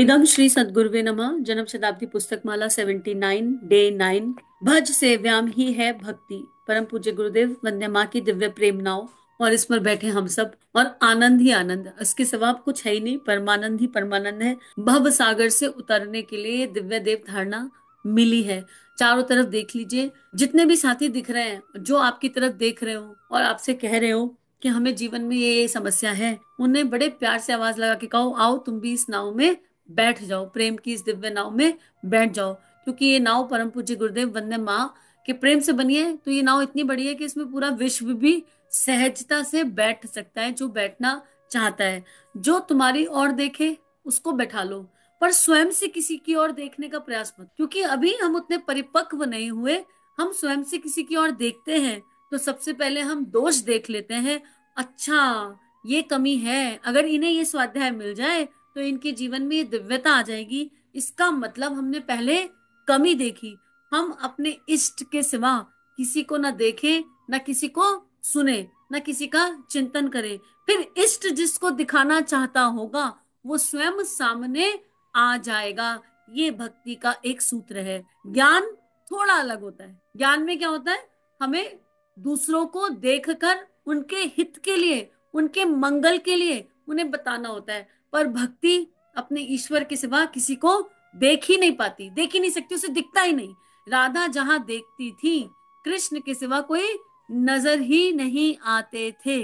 इदम श्री सद्गुरुवे नमः। जन्म शताब्दी पुस्तक माला 79 डे 9। भज सेव्याम ही है भक्ति। परम पूज्य गुरुदेव वंदे माँ की दिव्य प्रेम नाव। और इस पर बैठे हम सब और आनंद ही आनंद, इसके सिवा अब कुछ है ही नहीं। परमानंद ही परमानंद है। भव सागर से उतरने के लिए ये दिव्य देव धारणा मिली है। चारों तरफ देख लीजिए, जितने भी साथी दिख रहे हैं जो आपकी तरफ देख रहे हो और आपसे कह रहे हो कि हमें जीवन में ये समस्या है, उन्हें बड़े प्यार से आवाज लगा के कहो, आओ तुम भी इस नाव में बैठ जाओ, प्रेम की इस दिव्य नाव में बैठ जाओ। क्योंकि ये नाव परम पूज्य गुरुदेव वंदे माँ के प्रेम से बनी है, तो ये नाव इतनी बड़ी है कि इसमें पूरा विश्व भी सहजता से बैठ सकता है, जो बैठना चाहता है। जो तुम्हारी ओर देखे उसको बैठा लो, पर स्वयं से किसी की ओर देखने का प्रयास मत, क्योंकि अभी हम उतने परिपक्व नहीं हुए। हम स्वयं से किसी की ओर देखते हैं तो सबसे पहले हम दोष देख लेते हैं। अच्छा, ये कमी है, अगर इन्हें ये स्वाध्याय मिल जाए तो इनके जीवन में ये दिव्यता आ जाएगी। इसका मतलब हमने पहले कमी देखी। हम अपने इष्ट के सिवा किसी को ना देखें, ना किसी को सुने, ना किसी का चिंतन करें। फिर इष्ट जिसको दिखाना चाहता होगा वो स्वयं सामने आ जाएगा। ये भक्ति का एक सूत्र है। ज्ञान थोड़ा अलग होता है। ज्ञान में क्या होता है, हमें दूसरों को देखकर उनके हित के लिए, उनके मंगल के लिए उन्हें बताना होता है। पर भक्ति अपने ईश्वर के सिवा किसी को देख ही नहीं पाती, देख ही नहीं सकती, उसे दिखता ही नहीं। राधा जहां देखती थी, कृष्ण के सिवा कोई नजर ही नहीं आते थे,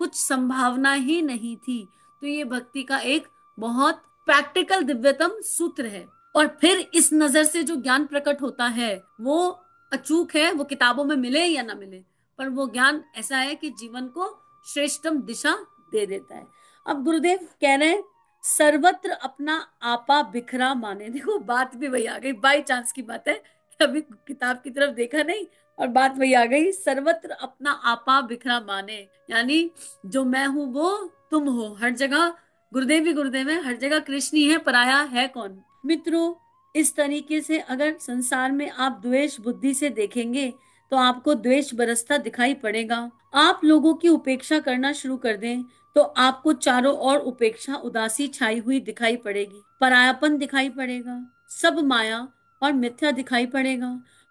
कुछ संभावना ही नहीं थी। तो ये भक्ति का एक बहुत प्रैक्टिकल दिव्यतम सूत्र है। और फिर इस नजर से जो ज्ञान प्रकट होता है वो अचूक है। वो किताबों में मिले या ना मिले, पर वो ज्ञान ऐसा है कि जीवन को श्रेष्ठतम दिशा दे देता है। अब गुरुदेव कह रहे हैं, सर्वत्र अपना आपा बिखरा माने। देखो, बात भी वही आ गई, बाई चांस की बात है कि अभी किताब की तरफ देखा नहीं और बात वही आ गई। सर्वत्र अपना आपा बिखरा माने, यानी जो मैं हूं वो तुम हो। हर जगह गुरुदेव ही गुरुदेव है, हर जगह कृष्ण ही है, पराया है कौन। मित्रों, इस तरीके से अगर संसार में आप द्वेष बुद्धि से देखेंगे तो आपको द्वेष बरसता दिखाई पड़ेगा। आप लोगों की उपेक्षा करना शुरू कर दें तो आपको चारों ओर उपेक्षा उदासी छाई हुई दिखाई पड़ेगी। परायापन दिखाई पड़ेगा, सब माया और मिथ्या दिखाई पड़ेगा।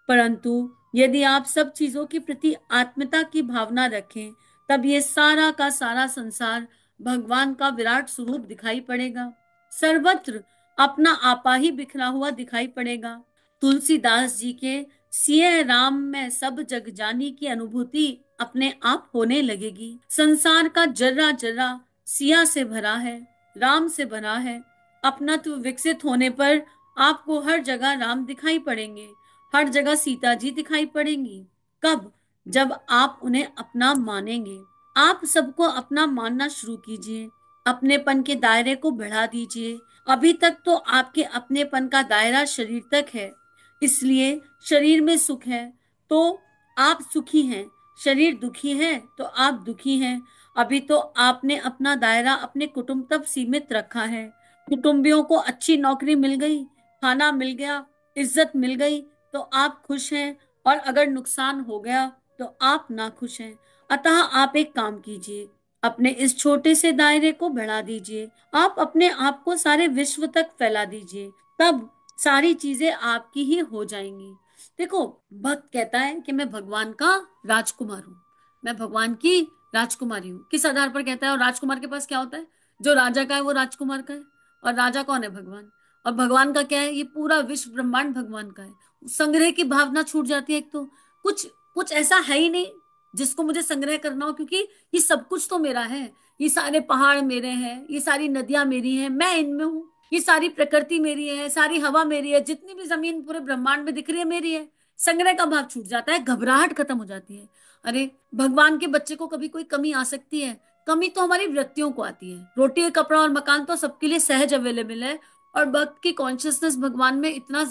परंतु यदि आप सब चीजों के प्रति आत्मीयता की भावना रखें, तब ये सारा का सारा संसार भगवान का विराट स्वरूप दिखाई पड़ेगा। सर्वत्र अपना आपा ही बिखरा हुआ दिखाई पड़ेगा। तुलसीदास जी के सिय राम में सब जग जानी की अनुभूति अपने आप होने लगेगी। संसार का जर्रा जर्रा सिया से भरा है, राम से भरा है। अपनत्व विकसित होने पर आपको हर जगह राम दिखाई पड़ेंगे, हर जगह सीता जी दिखाई पड़ेंगी। कब? जब आप उन्हें अपना मानेंगे। आप सबको अपना मानना शुरू कीजिए, अपनेपन के दायरे को बढ़ा दीजिए। अभी तक तो आपके अपनेपन का दायरा शरीर तक है, इसलिए शरीर में सुख है तो आप सुखी हैं, शरीर दुखी है तो आप दुखी हैं। अभी तो आपने अपना दायरा अपने कुटुंब तक सीमित रखा है। कुटुंबियों को अच्छी नौकरी मिल गई, खाना मिल गया, इज्जत मिल गई तो आप खुश हैं, और अगर नुकसान हो गया तो आप ना खुश हैं। अतः आप एक काम कीजिए, अपने इस छोटे से दायरे को बढ़ा दीजिए। आप अपने आप को सारे विश्व तक फैला दीजिए, तब सारी चीजें आपकी ही हो जाएंगी। देखो, भक्त कहता है कि मैं भगवान का राजकुमार हूँ, मैं भगवान की राजकुमारी हूँ। किस आधार पर कहता है? और राजकुमार के पास क्या होता है? जो राजा का है वो राजकुमार का है। और राजा कौन है? भगवान। और भगवान का क्या है? ये पूरा विश्व ब्रह्मांड भगवान का है। संग्रह की भावना छूट जाती है। एक तो कुछ कुछ ऐसा है ही नहीं जिसको मुझे संग्रह करना हो, क्योंकि ये सब कुछ तो मेरा है। ये सारे पहाड़ मेरे हैं, ये सारी नदियां मेरी हैं, मैं इनमें हूँ। ये सारी प्रकृति मेरी है, सारी हवा मेरी है, जितनी भी जमीन पूरे ब्रह्मांड में दिख रही है मेरी है। संग्रह का भाव छूट जाता है, घबराहट खत्म हो जाती है। अरे, भगवान के बच्चे को कभी कोई कमी आ सकती है? कमी तो हमारी वृत्तियों को आती है। रोटी, कपड़ा और मकान तो सबके लिए सहज अवेलेबल है। और भक्त की कॉन्शियसनेस भगवान में इतना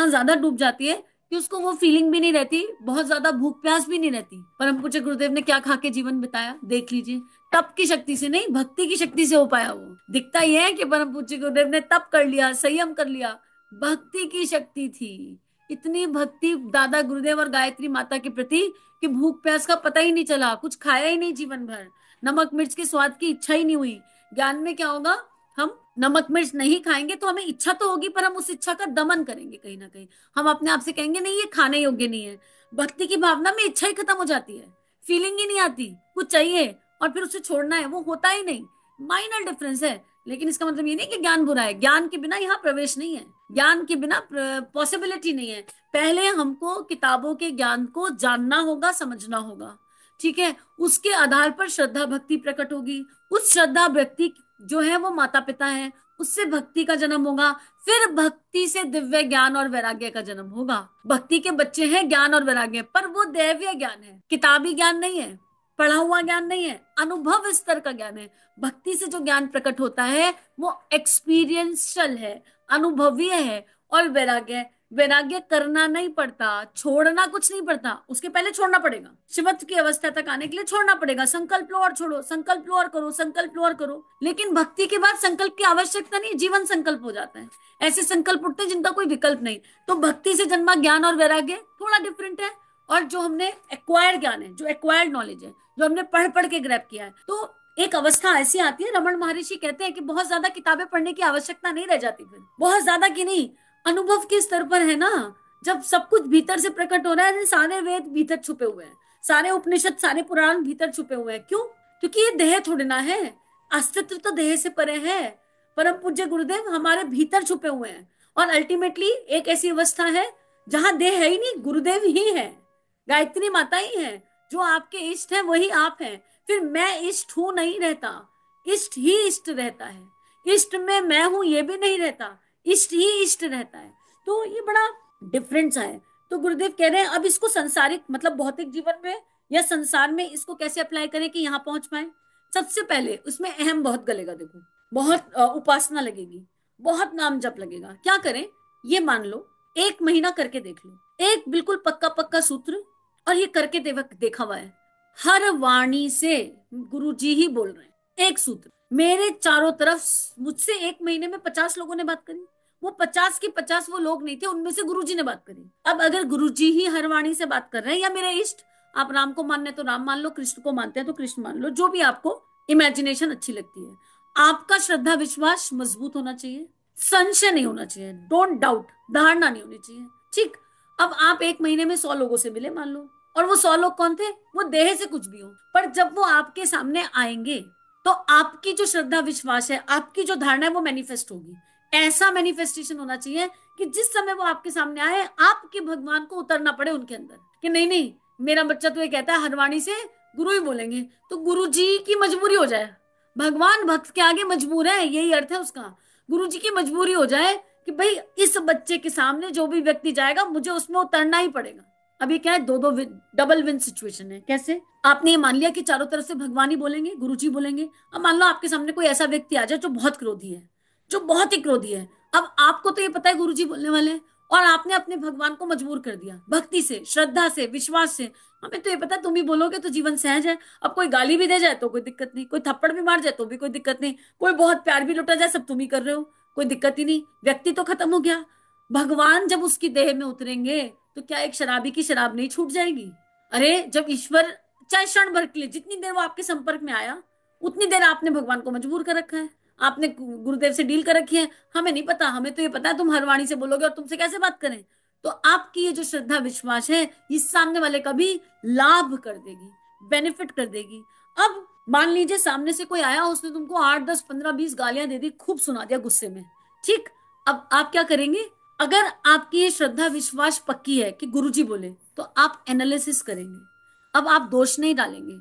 ज्यादा डूब जाती है कि उसको वो फीलिंग भी नहीं रहती, बहुत ज्यादा भूख प्यास भी नहीं रहती। परम पूज्य गुरुदेव ने क्या खा के जीवन बिताया देख लीजिए। तप की शक्ति से नहीं, भक्ति की शक्ति से हो पाया। वो दिखता ही है कि परम पूज्य गुरुदेव ने तप कर लिया, संयम कर लिया, भक्ति की शक्ति थी। इतनी भक्ति दादा गुरुदेव और गायत्री माता के प्रति कि भूख प्यास का पता ही नहीं चला, कुछ खाया ही नहीं जीवन भर, नमक मिर्च के स्वाद की इच्छा ही नहीं हुई। ज्ञान में क्या होगा? हम नमक मिर्च नहीं खाएंगे तो हमें इच्छा तो होगी, पर हम उस इच्छा का दमन करेंगे कहीं ना कहीं। हम अपने आप से कहेंगे नहीं ये खाने योग्य नहीं है। भक्ति की भावना में इच्छा ही खत्म हो जाती है, फीलिंग ही नहीं आती, कुछ चाहिए और फिर उसे छोड़ना है, वो होता ही नहीं। माइनर डिफरेंस है। लेकिन इसका मतलब ये नहीं कि ज्ञान बुरा है, ज्ञान के बिना यहाँ प्रवेश नहीं है, ज्ञान के बिना पॉसिबिलिटी नहीं है। पहले हमको किताबों के ज्ञान को जानना होगा, समझना होगा, ठीक है। उसके आधार पर श्रद्धा भक्ति प्रकट होगी। उस श्रद्धा भक्ति जो है वो माता पिता है, उससे भक्ति का जन्म होगा। फिर भक्ति से दिव्य ज्ञान और वैराग्य का जन्म होगा। भक्ति के बच्चे हैं ज्ञान और वैराग्य, पर वो दैवीय ज्ञान है, किताबी ज्ञान नहीं है, पढ़ा हुआ ज्ञान नहीं है, अनुभव स्तर का ज्ञान है। भक्ति से जो ज्ञान प्रकट होता है वो एक्सपीरियंशियल है, अनुभवीय है। और वैराग्य, वैराग्य करना नहीं पड़ता, छोड़ना कुछ नहीं पड़ता, उसके पहले छोड़ना पड़ेगा। शिवत्व की अवस्था तक आने के लिए छोड़ना पड़ेगा। संकल्प लो और छोड़ो, संकल्प लो और करो, संकल्प लो और करो। लेकिन भक्ति के बाद संकल्प की आवश्यकता नहीं, जीवन संकल्प हो जाता है। ऐसे संकल्प उठते हैं जिनका कोई विकल्प नहीं। तो भक्ति से जन्मा ज्ञान और वैराग्य थोड़ा डिफरेंट है। और जो हमने एक्वायर्ड ज्ञान है, जो एक्वायर्ड नॉलेज है, जो हमने पढ़ पढ़ के ग्रैब किया है, तो एक अवस्था ऐसी आती है, रमन महर्षि कहते हैं कि बहुत ज्यादा किताबें पढ़ने की आवश्यकता नहीं रह जाती। फिर बहुत ज्यादा की नहीं, अनुभव के स्तर पर है ना, जब सब कुछ भीतर से प्रकट हो रहा है। सारे वेद भीतर छुपे हुए हैं, सारे उपनिषद, सारे पुराण भीतर छुपे हुए हैं। क्यों? क्योंकि ये देह थोड़ी ना है, अस्तित्व तो देह से परे है। परम पूज्य गुरुदेव हमारे भीतर छुपे हुए हैं। और अल्टीमेटली एक ऐसी अवस्था है जहां देह है ही नहीं, गुरुदेव ही है, गायत्री माता ही है। जो आपके इष्ट है वही आप हैं। फिर मैं इष्ट हूं नहीं रहता, इष्ट ही इष्ट रहता है। इष्ट में मैं हूं ये भी नहीं रहता, इष्ट ही इष्ट रहता है। तो ये बड़ा डिफरेंस है। तो गुरुदेव कह रहे हैं अब इसको संसारिक मतलब भौतिक जीवन में या संसार में इसको कैसे अप्लाई करें कि यहाँ पहुंच पाए। सबसे पहले उसमें अहम बहुत गलेगा, देखो बहुत उपासना लगेगी, बहुत नाम जप लगेगा। क्या करें? ये मान लो 1 महीना करके देख लो, एक बिल्कुल पक्का पक्का सूत्र। और ये करके देखा हुआ है, हर वाणी से गुरु जी ही बोल रहे हैं एक सूत्र। मेरे चारों तरफ मुझसे 1 महीने में 50 लोगों ने बात करी। वो 50 की 50 वो लोग नहीं थे, उनमें से गुरुजी ने बात करी। अब अगर गुरुजी ही हर वाणी से बात कर रहे हैं, या मेरे इष्ट, आप राम को मानने तो राम मान लो, कृष्ण को मानते हैं तो कृष्ण मान लो, जो भी आपको इमेजिनेशन अच्छी लगती है। आपका श्रद्धा विश्वास मजबूत होना चाहिए, संशय नहीं होना चाहिए, डोंट डाउट, धारणा नहीं होनी चाहिए, ठीक। अब आप 1 महीने में 100 लोगों से मिले मान लो, और वो 100 लोग कौन थे? वो देह से कुछ भी हो, पर जब वो आपके सामने आएंगे तो आपकी जो श्रद्धा विश्वास है, आपकी जो धारणा है, वो मैनिफेस्ट होगी। ऐसा मैनिफेस्टेशन होना चाहिए कि जिस समय वो आपके सामने आए, आपके भगवान को उतरना पड़े उनके अंदर कि नहीं नहीं, मेरा बच्चा तो ये कहता है हरवाणी से गुरु ही बोलेंगे, तो गुरु जी की मजबूरी हो जाए। भगवान भक्त के आगे मजबूर है, यही अर्थ है उसका। गुरु जी की मजबूरी हो जाए कि भाई इस बच्चे के सामने जो भी व्यक्ति जाएगा, मुझे उसमें उतरना ही पड़ेगा। अभी क्या है, दो दो डबल विन सिचुएशन है। कैसे? आपने ये मान लिया कि चारों तरफ से भगवान ही बोलेंगे, गुरु जी बोलेंगे। अब मान लो आपके सामने कोई ऐसा व्यक्ति आ जाए जो बहुत क्रोधी है, जो बहुत ही क्रोधी है। अब आपको तो ये पता है गुरु जी बोलने वाले हैं, और आपने अपने भगवान को मजबूर कर दिया भक्ति से, श्रद्धा से, विश्वास से। हमें तो ये पता है तुम ही बोलोगे तो जीवन सहज है। अब कोई गाली भी दे जाए तो कोई दिक्कत नहीं, कोई थप्पड़ भी मार जाए तो भी कोई दिक्कत नहीं, कोई बहुत प्यार भी लुटा जाए, सब तुम ही कर रहे हो, कोई दिक्कत ही नहीं, व्यक्ति तो खत्म हो गया। भगवान जब उसकी देह में उतरेंगे तो क्या एक शराबी की शराब नहीं छूट जाएगी? अरे जब ईश्वर चाहे क्षण भर के लिए, जितनी देर वो आपके संपर्क में आया, उतनी देर आपने भगवान को मजबूर कर रखा है, आपने गुरुदेव से डील कर रखी है। हमें नहीं पता, हमें तो ये पता है तुम हर वाणी से बोलोगे और तुमसे कैसे बात करें। तो आपकी ये जो श्रद्धा विश्वास है, इस सामने वाले का भी लाभ कर देगी, बेनिफिट कर देगी। अब मान लीजिए सामने से कोई आया, उसने तुमको 8 10 15 20 गालियां दे दी, खूब सुना दिया गुस्से में, ठीक। अब आप क्या करेंगे? अगर आपकी ये श्रद्धा विश्वास पक्की है कि गुरुजी बोले, तो आप एनालिसिस करेंगे। अब आप दोष नहीं डालेंगे,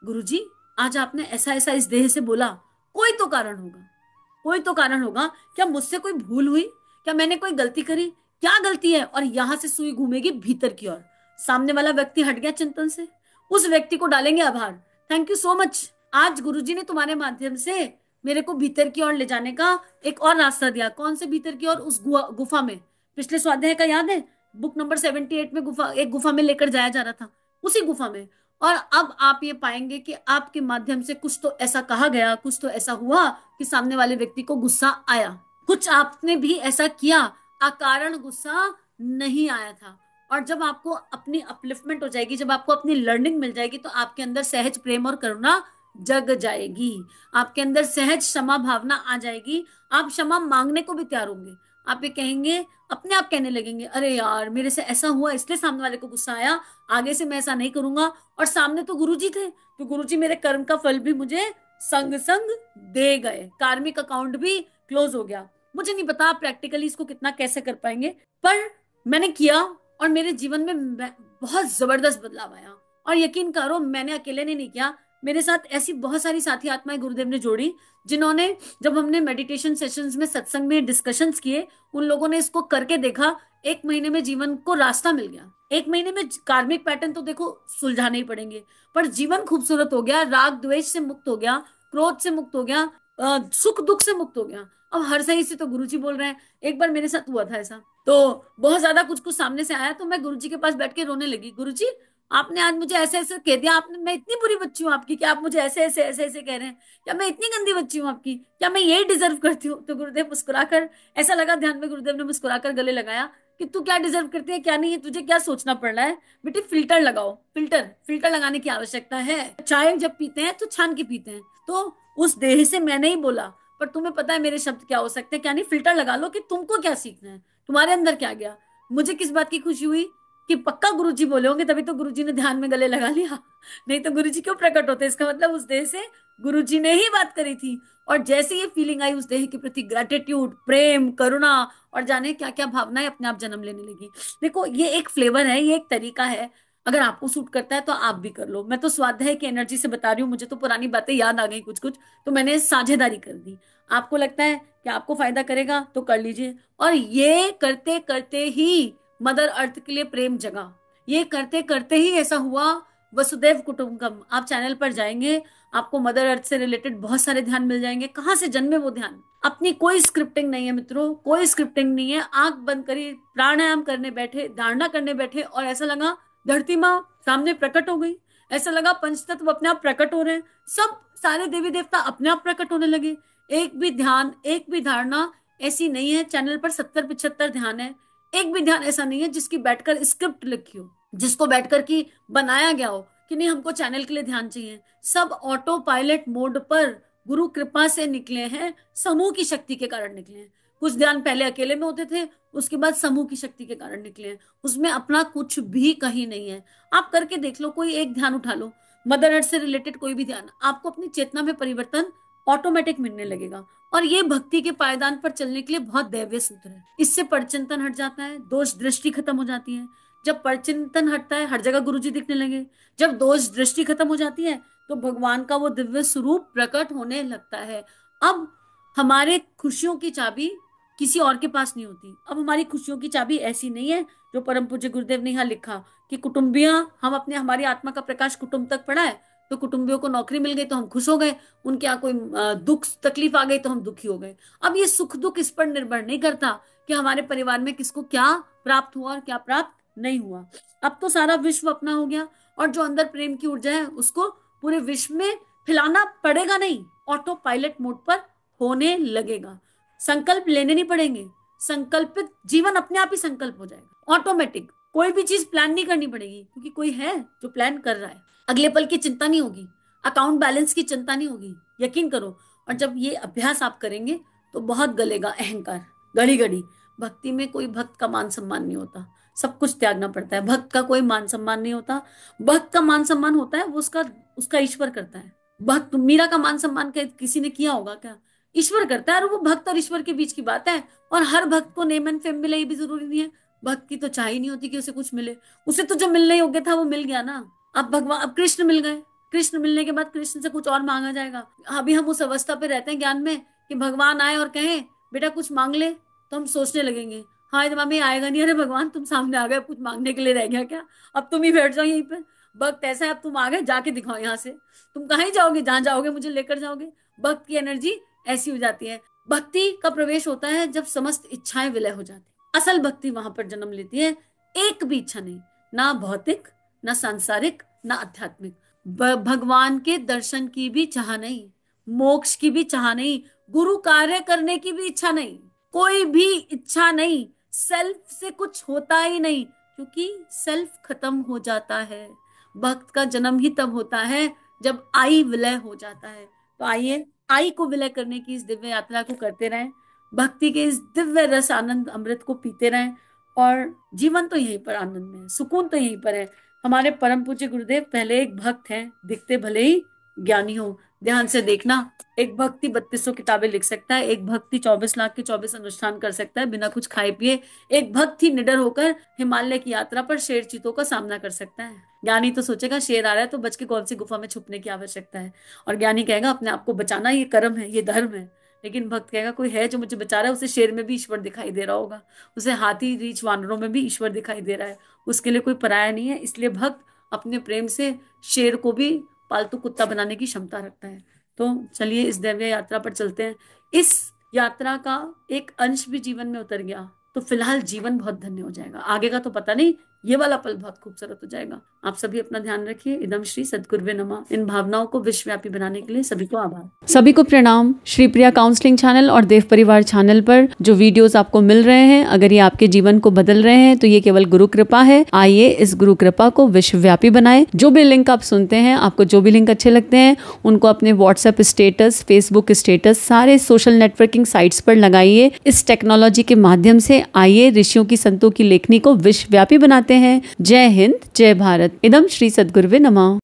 गुरुजी आज आपने ऐसा ऐसा इस देह से बोला, कोई तो कारण होगा, कोई तो कारण होगा। क्या मुझसे कोई भूल हुई? क्या मैंने कोई गलती करी? क्या गलती है? और यहां से सुई घूमेगी भीतर की ओर। सामने वाला व्यक्ति हट गया चिंतन से, उस व्यक्ति को डालेंगे आभार, थैंक यू सो मच, आज गुरुजी ने तुम्हारे माध्यम से मेरे को भीतर की ओर ले जाने का एक और रास्ता दिया। कौन से भीतर की ओर? उस गुफा में, पिछले स्वाध्याय का याद है, बुक नंबर 78 में गुफा, एक गुफा में लेकर जाया जा रहा था, उसी गुफा में। और अब आप ये पाएंगे कि आपके माध्यम से कुछ तो ऐसा कहा गया, कुछ तो ऐसा हुआ कि सामने वाले व्यक्ति को गुस्सा आया। कुछ आपने भी ऐसा किया, अकारण गुस्सा नहीं आया था। और जब आपको अपनी अपलिफ्टमेंट हो जाएगी, जब आपको अपनी लर्निंग मिल जाएगी, तो आपके अंदर सहज प्रेम और करुणा जग जाएगी। आपके अंदर सहज क्षमा भावना आ जाएगी। आप क्षमा मांगने को भी तैयार होंगे। आप ये कहेंगे, अपने आप कहने लगेंगे, अरे यार मेरे से ऐसा हुआ इसलिए सामने वाले को गुस्सा आया, आगे से मैं ऐसा नहीं करूंगा। और सामने तो गुरुजी थे, तो गुरुजी मेरे कर्म का फल भी मुझे संग संग दे गए, कार्मिक अकाउंट भी क्लोज हो गया। मुझे नहीं पता आप प्रैक्टिकली इसको कितना कैसे कर पाएंगे, पर मैंने किया और मेरे जीवन में बहुत जबरदस्त बदलाव आया। और यकीन करो, मैंने अकेले ने नहीं किया, मेरे साथ ऐसी बहुत सारी साथी आत्माएं गुरुदेव ने जोड़ी, जिन्होंने, जब हमने मेडिटेशन सेशंस में, सत्संग में डिस्कशंस किए, उन लोगों ने इसको करके देखा। 1 महीने में जीवन को रास्ता मिल गया। 1 महीने में कार्मिक पैटर्न तो देखो सुलझाने ही पड़ेंगे, पर जीवन खूबसूरत हो गया, राग द्वेष से मुक्त हो गया, क्रोध से मुक्त हो गया, सुख दुख से मुक्त हो गया। अब हर सही से तो गुरुजी बोल रहे हैं। एक बार मेरे साथ हुआ था ऐसा, तो बहुत ज्यादा कुछ कुछ सामने से आया, तो मैं गुरुजी के पास बैठ के रोने लगी। गुरुजी, आपने आज मुझे ऐसे ऐसे कह दिया, आपने, मैं इतनी बुरी बच्ची हूँ आपकी, क्या आप मुझे ऐसे ऐसे ऐसे ऐसे कह रहे हैं? क्या मैं इतनी गंदी बच्ची हूँ आपकी? क्या मैं यही डिजर्व करती हूँ? तो गुरुदेव मुस्कुराकर, ऐसा लगा ध्यान में गुरुदेव ने मुस्कुराकर गले लगाया कि तू क्या डिजर्व करती है क्या नहीं है, तुझे क्या सोचना पड़ रहा है? बेटे फिल्टर लगाओ, फिल्टर फिल्टर लगाने की आवश्यकता है। चाय जब पीते हैं तो छान के पीते हैं। तो उस देह से मैंने ही बोला, पर तुम्हें पता है मेरे शब्द क्या हो सकते हैं क्या नहीं? फिल्टर लगा लो कि तुमको क्या सीखना है, तुम्हारे अंदर क्या गया। मुझे किस बात की खुशी हुई कि पक्का गुरुजी बोले होंगे, तभी तो गुरुजी ने ध्यान में गले लगा लिया। नहीं तो गुरुजी क्यों प्रकट होते? इसका मतलब उस देह से गुरुजी ने ही बात करी थी। और जैसे ये फीलिंग आई उस देह के प्रति, ग्रेटिट्यूड, प्रेम, करुणा और जाने क्या क्या भावनाएं अपने आप जन्म लेने लगी। देखो, ये एक फ्लेवर है, ये एक तरीका है। अगर आपको सूट करता है तो आप भी कर लो। मैं तो स्वाध्याय की एनर्जी से बता रही हूँ, मुझे तो पुरानी बातें याद आ गई कुछ कुछ, तो मैंने साझेदारी कर दी। आपको लगता है कि आपको फायदा करेगा तो कर लीजिए। और ये करते करते ही मदर अर्थ के लिए प्रेम जगा। ये करते करते ही ऐसा हुआ। वसुदेव कुटुंबकम, आप चैनल पर जाएंगे, आपको मदर अर्थ से रिलेटेड बहुत सारे ध्यान मिल जाएंगे। कहाँ से जन्मे वो ध्यान? अपनी कोई स्क्रिप्टिंग नहीं है मित्रों, कोई स्क्रिप्टिंग नहीं है। आंख बंद करी, प्राणायाम करने बैठे, धारणा करने बैठे, और ऐसा लगा धरती माँ सामने प्रकट हो गई। ऐसा लगा पंचतत्व अपने आप प्रकट हो रहे हैं, सब सारे देवी देवता अपने आप प्रकट होने लगे। एक भी ध्यान, एक भी धारणा ऐसी नहीं है, चैनल पर 70-75 ध्यान है, एक भी ध्यान ऐसा नहीं है जिसकी बैठकर स्क्रिप्ट लिखी हो, जिसको बैठकर की बनाया गया हो कि नहीं हमको चैनल के लिए ध्यान चाहिए। सब ऑटो पायलट मोड पर गुरु कृपा से निकले हैं, समूह की शक्ति के कारण निकले हैं। कुछ ध्यान पहले अकेले में होते थे, उसके बाद समूह की शक्ति के कारण निकले हैं। उसमें अपना कुछ भी कहीं नहीं है। आप करके देख लो, कोई एक ध्यान उठा लो, मदर अर्थ से रिलेटेड कोई भी ध्यान, आपको अपनी चेतना में परिवर्तन ऑटोमेटिक मिलने लगेगा। और ये भक्ति के पायदान पर चलने के लिए बहुत दैवीय सूत्र है। इससे परचिंतन हट जाता है, दोष दृष्टि खत्म हो जाती है। जब परचिंतन हटता है, हर जगह गुरुजी दिखने लगे। जब दोष दृष्टि खत्म हो जाती है, तो भगवान का वो दिव्य स्वरूप प्रकट होने लगता है। अब हमारे खुशियों की चाबी किसी और के पास नहीं होती। अब हमारी खुशियों की चाबी ऐसी नहीं है जो परम पूज्य गुरुदेव ने यहाँ लिखा कि कुटुंबियां, हम अपने, हमारी आत्मा का प्रकाश कुटुंब तक पड़ा है, तो कुटुंबियों को नौकरी मिल गई तो हम खुश हो गए, उनके यहाँ कोई दुख तकलीफ आ गई तो हम दुखी हो गए। अब ये सुख दुख इस पर निर्भर नहीं करता कि हमारे परिवार में किसको क्या प्राप्त हुआ और क्या प्राप्त नहीं हुआ। अब तो सारा विश्व अपना हो गया, और जो अंदर प्रेम की ऊर्जा है उसको पूरे विश्व में फैलाना पड़ेगा नहीं, ऑटो पायलट मोड पर होने लगेगा। संकल्प लेने नहीं पड़ेंगे, संकल्पित जीवन अपने आप ही संकल्प हो जाएगा ऑटोमेटिक। कोई भी चीज प्लान नहीं करनी पड़ेगी, क्योंकि कोई है जो प्लान कर रहा है। अगले पल की चिंता नहीं होगी, अकाउंट बैलेंस की चिंता नहीं होगी, यकीन करो। और जब ये अभ्यास आप करेंगे तो बहुत गलेगा अहंकार, घड़ी घड़ी। भक्ति में कोई भक्त का मान सम्मान नहीं होता, सब कुछ त्यागना पड़ता है। भक्त का कोई मान सम्मान नहीं होता। भक्त का मान सम्मान होता है वो उसका उसका ईश्वर करता है। भक्त, मीरा का मान सम्मान किसी ने किया होगा क्या? ईश्वर करता है, और वो भक्त और ईश्वर के बीच की बात है। और हर भक्त को नेम एंड फेम मिले ये भी जरूरी नहीं है। भक्त की तो चाह ही नहीं होती कि उसे कुछ मिले, उसे तो जो मिलने योग्य था वो मिल गया ना। अब भगवान, अब कृष्ण मिल गए, कृष्ण मिलने के बाद कृष्ण से कुछ और मांगा जाएगा? अभी हम उस अवस्था पे रहते हैं ज्ञान में कि भगवान आए और कहें बेटा कुछ मांग ले, तो हम सोचने लगेंगे हाँ दिमाग में आएगा नहीं, अरे भगवान तुम सामने आ गए, कुछ मांगने के लिए रह गया क्या? अब तुम ही बैठ जाओ यहीं पे। भक्त ऐसा है, अब तुम आ गए, जाके दिखाओ यहाँ से। तुम कहाँ ही जाओगे, जहां जाओगे मुझे लेकर जाओगे। भक्त की एनर्जी ऐसी हो जाती है। भक्ति का प्रवेश होता है जब समस्त इच्छाएं विलय हो जाती है। असल भक्ति वहां पर जन्म लेती है। एक भी इच्छा नहीं, ना भौतिक, ना सांसारिक, ना आध्यात्मिक। भगवान के दर्शन की भी चाह नहीं, मोक्ष की भी चाह नहीं, गुरु कार्य करने की भी इच्छा नहीं, कोई भी इच्छा नहीं। सेल्फ से कुछ होता ही नहीं, क्योंकि सेल्फ खत्म हो जाता है। भक्त का जन्म ही तब होता है जब आई विलय हो जाता है। तो आइए आई को विलय करने की इस दिव्य यात्रा को करते रहें, भक्ति के इस दिव्य रस आनंद अमृत को पीते रहें, और जीवन तो यहीं पर आनंद में है, सुकून तो यहीं पर है। हमारे परम पूज्य गुरुदेव पहले एक भक्त हैं, दिखते भले ही ज्ञानी हो। ध्यान से देखना, एक भक्ति 3200 किताबें लिख सकता है, एक भक्ति 24 लाख के 24 अनुष्ठान कर सकता है बिना कुछ खाए पिए, एक भक्त ही निडर होकर हिमालय की यात्रा पर शेर चीतों का सामना कर सकता है। ज्ञानी तो सोचेगा शेर आ रहा है तो बच के कौन सी गुफा में छुपने की आवश्यकता है, और ज्ञानी कहेगा अपने आप को बचाना ये कर्म है, ये धर्म है। लेकिन भक्त कहेगा कोई है जो मुझे बचा रहा है, उसे शेर में भी ईश्वर दिखाई दे रहा होगा, उसे हाथी रीछ वानरों में भी ईश्वर दिखाई दे रहा है, उसके लिए कोई पराया नहीं है। इसलिए भक्त अपने प्रेम से शेर को भी पालतू कुत्ता बनाने की क्षमता रखता है। तो चलिए इस दिव्य यात्रा पर चलते हैं। इस यात्रा का एक अंश भी जीवन में उतर गया तो फिलहाल जीवन बहुत धन्य हो जाएगा, आगे का तो पता नहीं, ये वाला पल बहुत खूबसूरत हो जाएगा। आप सभी अपना ध्यान रखिए। इदम श्री सद्गुरुवे नमः। इन भावनाओं को विश्वव्यापी बनाने के लिए सभी को आभार। सभी को प्रणाम। श्री प्रिया काउंसलिंग चैनल और देव परिवार चैनल पर जो वीडियोस आपको मिल रहे हैं, अगर ये आपके जीवन को बदल रहे हैं तो ये केवल गुरु कृपा है। आइए इस गुरु कृपा को विश्वव्यापी बनाएं। जो भी लिंक आप सुनते हैं, आपको जो भी लिंक अच्छे लगते हैं, उनको अपने व्हाट्सएप स्टेटस, फेसबुक स्टेटस, सारे सोशल नेटवर्किंग साइट्स पर लगाइए। इस टेक्नोलॉजी के माध्यम से आइए ऋषियों की, संतों की लेखनी को विश्वव्यापी बनाते हैं। जय हिंद, जय भारत। इदम श्री सद्गुरुवे नमः।